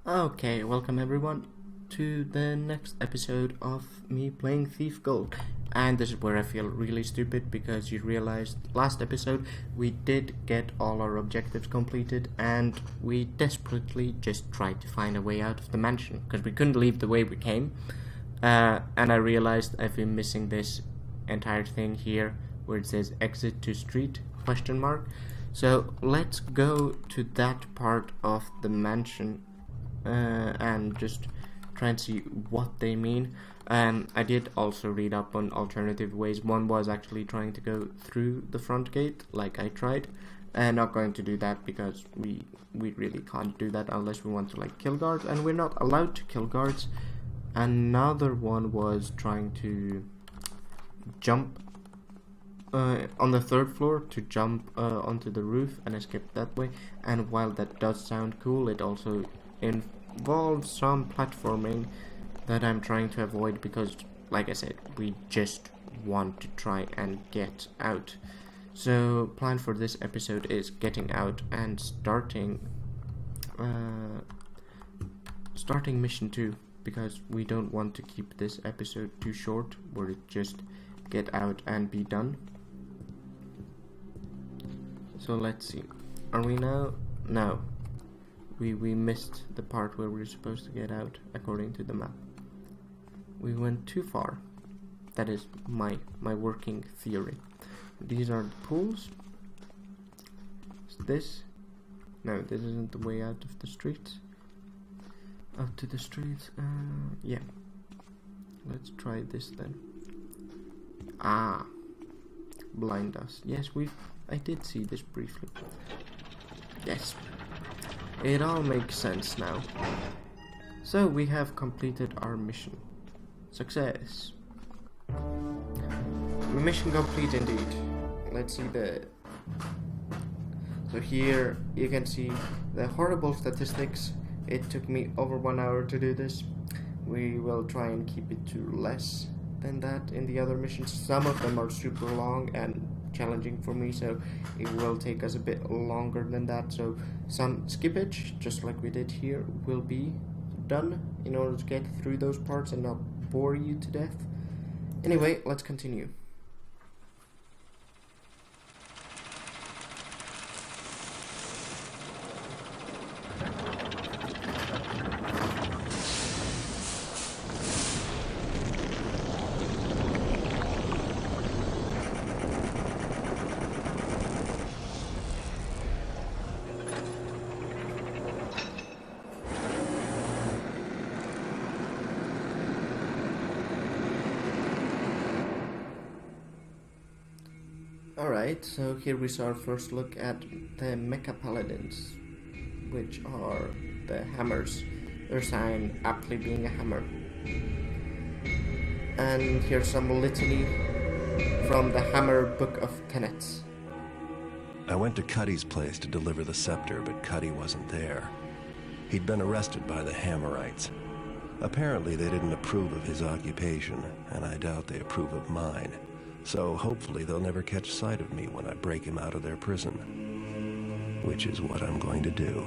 Okay, welcome everyone to the next episode of me playing Thief Gold. And this is where I feel really stupid because you realized last episode we did get all our objectives completed and we desperately just tried to find a way out of the mansion because we couldn't leave the way we came. And I realized I've been missing this entire thing here where it says exit to street ? So let's go to that part of the mansion and just try and see what they mean. I did also read up on alternative ways. One was actually trying to go through the front gate like I tried, and not going to do that because we really can't do that unless we want to like kill guards, and we're not allowed to kill guards. Another one was trying to jump on the third floor to jump onto the roof and escape that way. And while that does sound cool, it also involves some platforming that I'm trying to avoid because, like I said, we just want to try and get out. So plan for this episode is getting out and starting mission 2, because we don't want to keep this episode too short where it just get out and be done. So let's see, are we now? No, we missed the part where we were supposed to get out according to the map. We went too far. That is my working theory. These are the pools. Is this? No, this isn't the way out of the streets. Out to the streets. Yeah. Let's try this then. Blind us. Yes, I did see this briefly. Yes. It all makes sense now. So we have completed our mission. Success. Mission complete indeed. Let's see so here you can see the horrible statistics. It took me over 1 hour to do this. We will try and keep it to less than that in the other missions. Some of them are super long and challenging for me, so it will take us a bit longer than that. So some skippage, just like we did here, will be done in order to get through those parts and not bore you to death. Anyway, let's continue. Alright, so here we saw our first look at the Mecha Paladins, which are the hammers, their sign aptly being a hammer. And here's some litany from the Hammer Book of Tenets. I went to Cuddy's place to deliver the scepter, but Cuddy wasn't there. He'd been arrested by the Hammerites. Apparently they didn't approve of his occupation, and I doubt they approve of mine. So hopefully they'll never catch sight of me when I break him out of their prison. Which is what I'm going to do.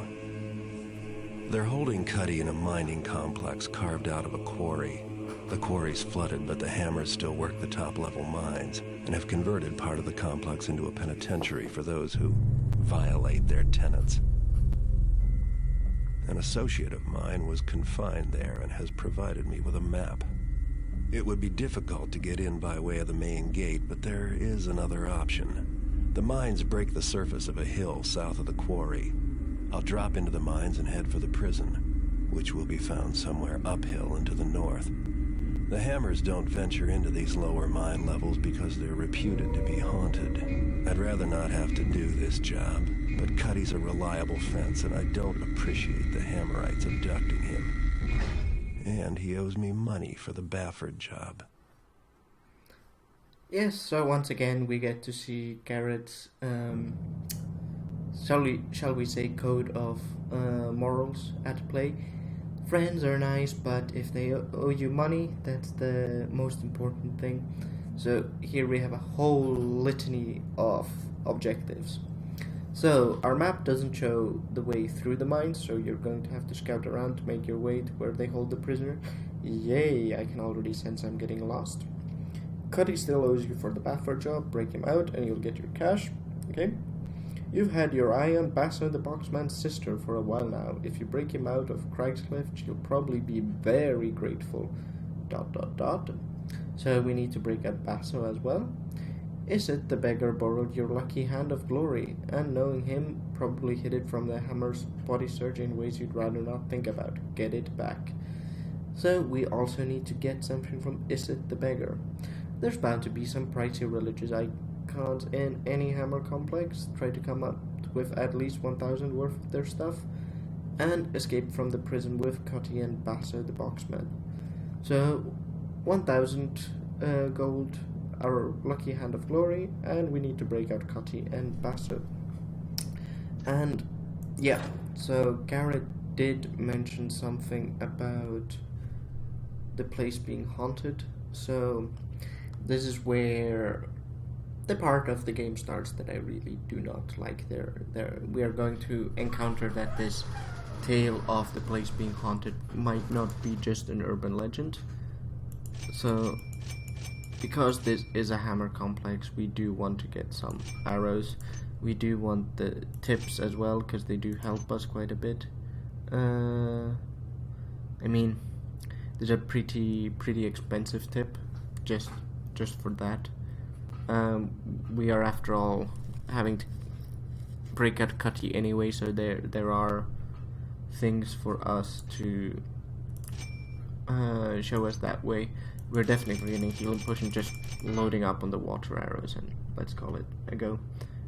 They're holding Cuddy in a mining complex carved out of a quarry. The quarry's flooded, but the Hammers still work the top-level mines and have converted part of the complex into a penitentiary for those who violate their tenets. An associate of mine was confined there and has provided me with a map. It would be difficult to get in by way of the main gate, but there is another option. The mines break the surface of a hill south of the quarry. I'll drop into the mines and head for the prison, which will be found somewhere uphill and to the north. The Hammers don't venture into these lower mine levels because they're reputed to be haunted. I'd rather not have to do this job, but Cuddy's a reliable fence, and I don't appreciate the Hammerites abducting him. And he owes me money for the Bafford job. Yes, so once again we get to see Garrett's, shall we say, code of morals at play. Friends are nice, but if they owe you money, that's the most important thing. So here we have a whole litany of objectives. So, our map doesn't show the way through the mines, so you're going to have to scout around to make your way to where they hold the prisoner. Yay, I can already sense I'm getting lost. Cutty still owes you for the Baffer job. Break him out and you'll get your cash. Okay? You've had your eye on Basso the Boxman's sister for a while now. If you break him out of Craigscliff, she'll probably be very grateful. ... So we need to break out Basso as well. Isit the beggar borrowed your lucky hand of glory, and knowing him, probably hid it from the Hammer's body surgeon in ways you'd rather not think about. Get it back. So we also need to get something from Isit the beggar. There's bound to be some pricey religious icons in any Hammer complex. Try to come up with at least 1,000 worth of their stuff, and escape from the prison with Cutty and Basso the Boxman. So 1,000 gold, our lucky hand of glory, and we need to break out Cutty and Basso. And yeah, so Garrett did mention something about the place being haunted. So this is where the part of the game starts that I really do not like. We are going to encounter that this tale of the place being haunted might not be just an urban legend. So because this is a Hammer complex, we do want to get some arrows. We do want the tips as well, because they do help us quite a bit. I mean, there's a pretty expensive tip just for that. We are, after all, having to break out Cutty anyway, so there are things for us to show us that way. We're definitely getting healing potion, just loading up on the water arrows, and let's call it a go.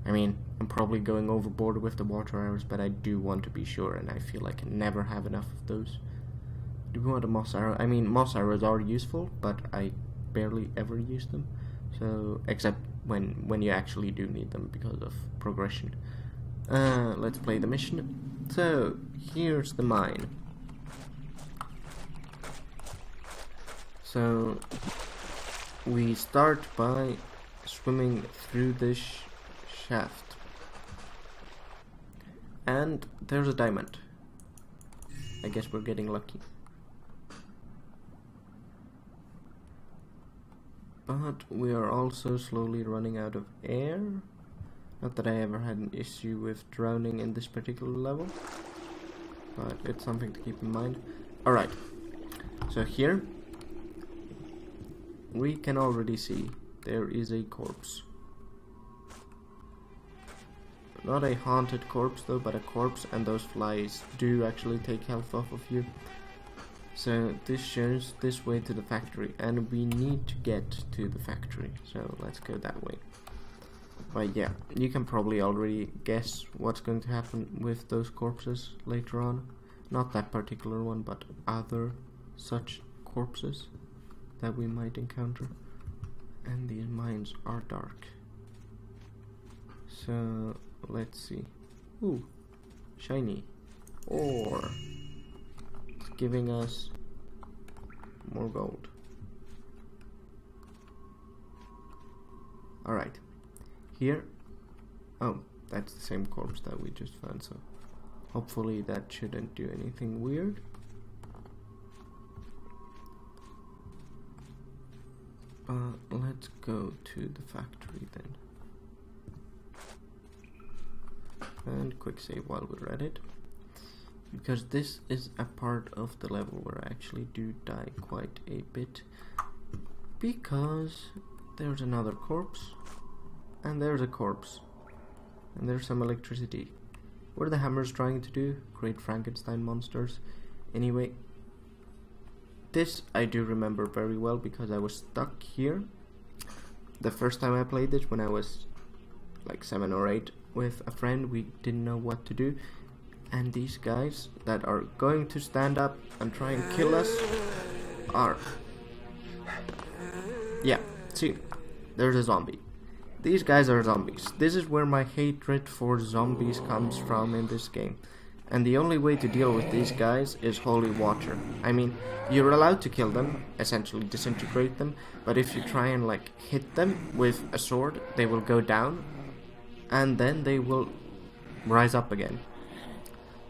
I mean, I'm probably going overboard with the water arrows, but I do want to be sure, and I feel I can never have enough of those. Do we want a moss arrow? I mean, moss arrows are useful, but I barely ever use them. So, except when you actually do need them because of progression. Let's play the mission. So, here's the mine. So, we start by swimming through this shaft. And there's a diamond. I guess we're getting lucky. But we are also slowly running out of air. Not that I ever had an issue with drowning in this particular level, but it's something to keep in mind. Alright, so here we can already see there is a corpse. Not a haunted corpse though, but a corpse, and those flies do actually take health off of you. So this shows this way to the factory, and we need to get to the factory, so let's go that way. But yeah, you can probably already guess what's going to happen with those corpses later on. Not that particular one, but other such corpses that we might encounter. And these mines are dark. So let's see. Ooh, shiny. Or it's giving us more gold. Alright. Here. Oh, that's the same corpse that we just found, so hopefully that shouldn't do anything weird. Let's go to the factory then. And quick save while we're at it, because this is a part of the level where I actually do die quite a bit, because there's another corpse, and there's a corpse, and there's some electricity. What are the Hammers trying to do? Create Frankenstein monsters. Anyway, this I do remember very well because I was stuck here the first time I played this when I was like 7 or 8 with a friend. We didn't know what to do, and these guys that are going to stand up and try and kill us are... Yeah, see, there's a zombie. These guys are zombies. This is where my hatred for zombies comes from in this game. And the only way to deal with these guys is holy water. I mean, you're allowed to kill them, essentially disintegrate them, but if you try and like hit them with a sword, they will go down, and then they will rise up again.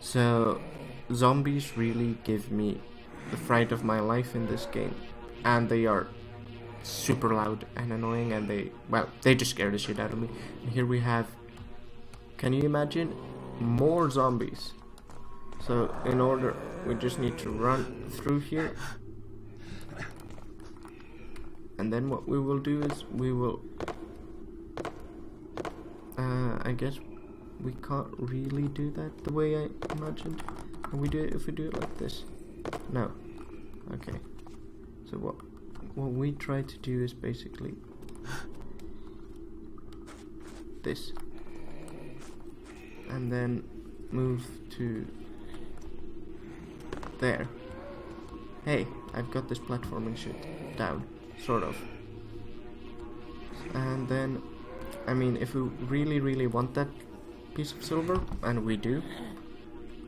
So zombies really give me the fright of my life in this game, and they are super loud and annoying, and they just scare the shit out of me. And here we have, can you imagine, more zombies. So in order, we just need to run through here, and then what we will do is we will I guess we can't really do that the way I imagined. Can we do it if we do it like this? No. Okay. So what we try to do is basically this, and then move to there. Hey, I've got this platforming shit down, sort of. And then, I mean, if we really want that piece of silver, and we do,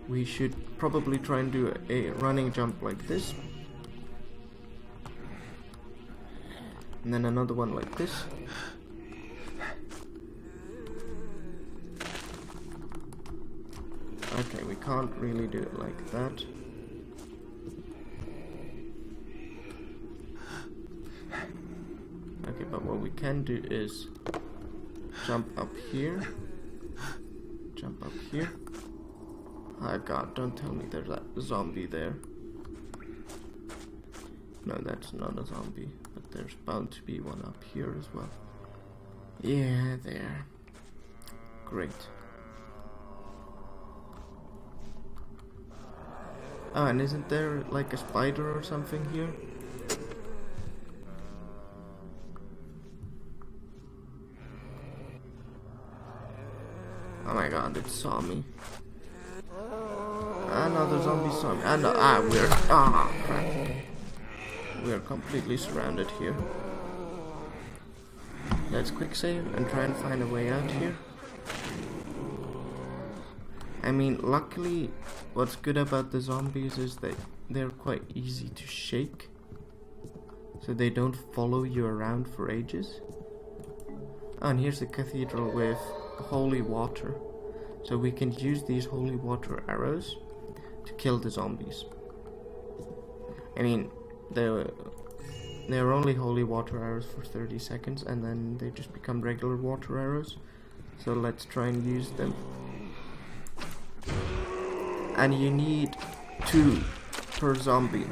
we should probably try and do a running jump like this, and then another one like this, okay, we can't really do it like that. Okay, but what we can do is jump up here, jump up here. Oh god, don't tell me there's a zombie there. No, that's not a zombie, but there's bound to be one up here as well. Yeah, there. Great. Oh, and isn't there like a spider or something here? Oh my god, it saw me. Another zombie saw me. Crap. We're completely surrounded here. Let's quick save and try and find a way out here. I mean, luckily, what's good about the zombies is they're quite easy to shake, so they don't follow you around for ages. Oh, and here's the cathedral with holy water, so we can use these holy water arrows to kill the zombies. I mean, they're only holy water arrows for 30 seconds, and then they just become regular water arrows. So let's try and use them. And you need 2 per zombie,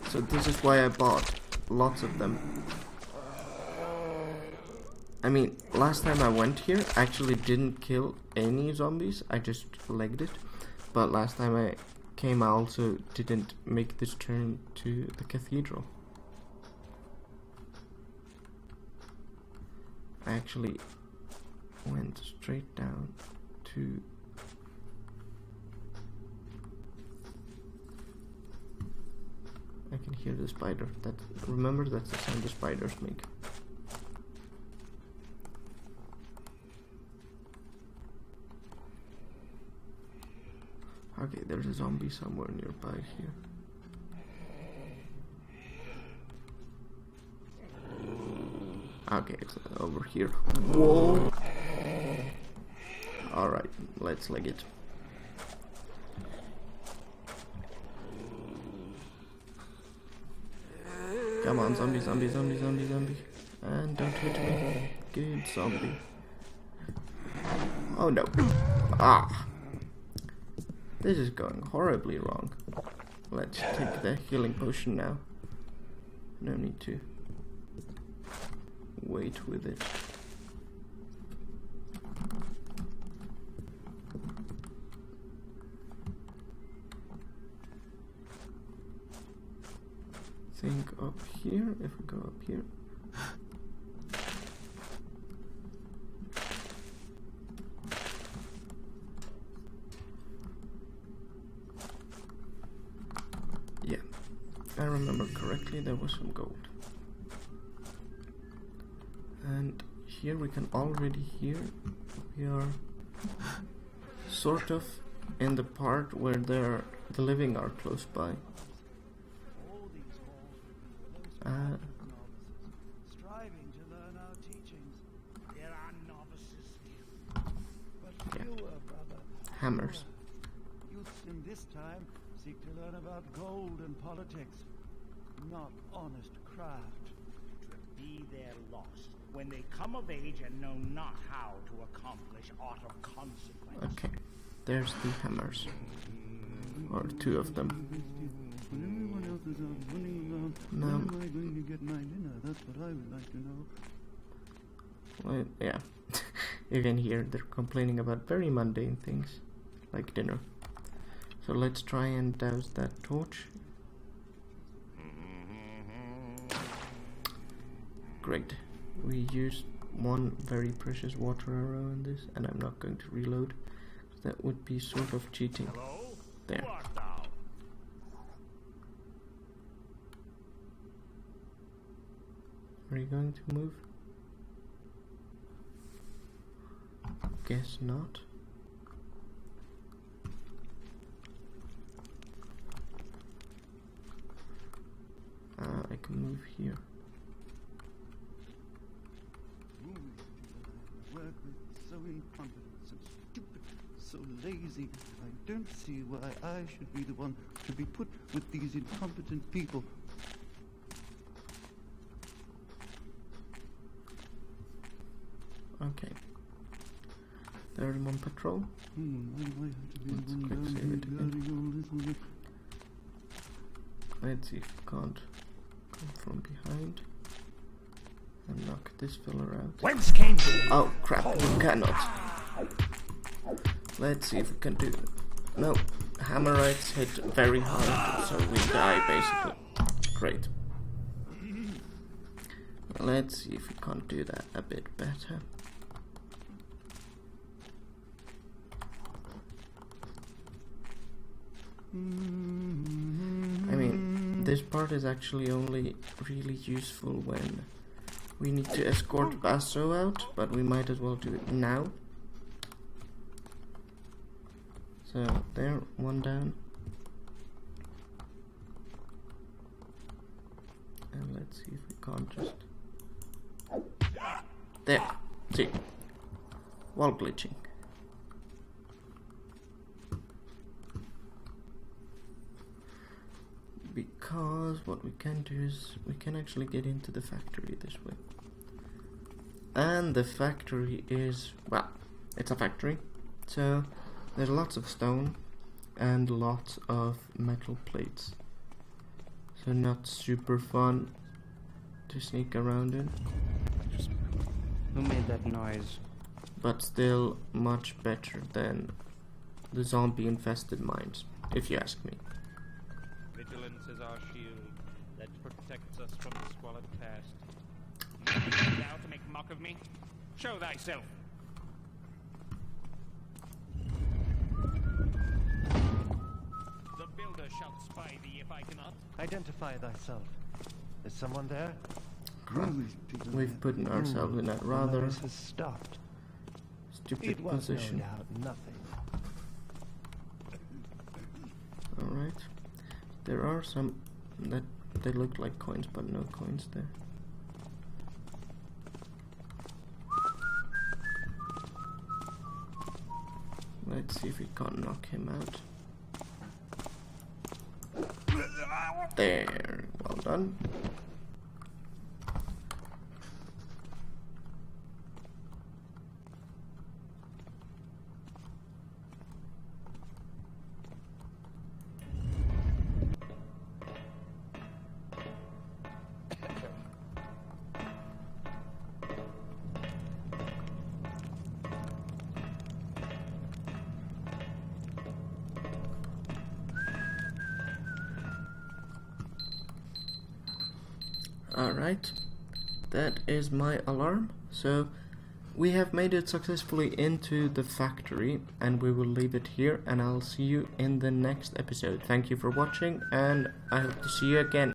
so this is why I bought lots of them. I mean, last time I went here, I actually didn't kill any zombies, I just legged it. But last time I came, I also didn't make this turn to the cathedral. I actually went straight down to... I can hear the spider. Remember, that's the sound the spiders make. Okay, there's a zombie somewhere nearby here. Okay, it's over here. Whoa! Alright, let's leg it. Come on, zombie. And don't hit me. Good zombie. Oh no. Ah! This is going horribly wrong. Let's take the healing potion now. No need to wait with it. Think up here, if we go up here. Yeah, if I remember correctly, there was some gold. And here we can already hear we are sort of in the part where the living are close by. Striving to learn our teachings. There are novices here, but fewer, brother. hammers. Youths in this time seek to learn about gold and politics, not honest craft. Be their loss when they come of age and know not how to accomplish aught of consequence. Okay, there's the hammers. Or two of them. When everyone else is out running around, No. when am I going to get my dinner? That's what I would like to know. Well, yeah. You can hear they're complaining about very mundane things, like dinner. So let's try and douse that torch. Great. We used one very precious water arrow in this, and I'm not going to reload. That would be sort of cheating. Hello? There. Who art thou? Are you going to move? Guess not. I can move here. Work with so incompetent, so stupid, so lazy. I don't see why I should be the one to be put with these incompetent people. Okay. There's one patrol. Why do I have to be Let's the one quick down save here it again. guarding all this with it? Let's see if we can't come from behind and knock this fella out. Whence came you? Oh crap, we cannot. Let's see if we can do it. No, hammerites hit very hard, so we die basically. Great. Let's see if we can't do that a bit better. I mean, this part is actually only really useful when we need to escort Basso out, but we might as well do it now. So, there, one down. And let's see if we can't just... There, see. Wall glitching. Because what we can do is we can actually get into the factory this way. And the factory is, well, it's a factory. So there's lots of stone and lots of metal plates. So not super fun to sneak around in. Who made that noise? But still much better than the zombie infested mines, if you ask me. Vigilance is our shield that protects us from the squalid past. Thou to make mock of me? Show thyself. The builder shall spy thee if I cannot. Identify thyself. Is someone there? These people We've put ourselves in a The rather noise has stopped. stupid It was no position. doubt nothing. Alright. There are some that they look like coins, but no coins there. Let's see if we can't knock him out. There, well done. Alright, that is my alarm. So we have made it successfully into the factory, and we will leave it here, and I'll see you in the next episode. Thank you for watching, and I hope to see you again.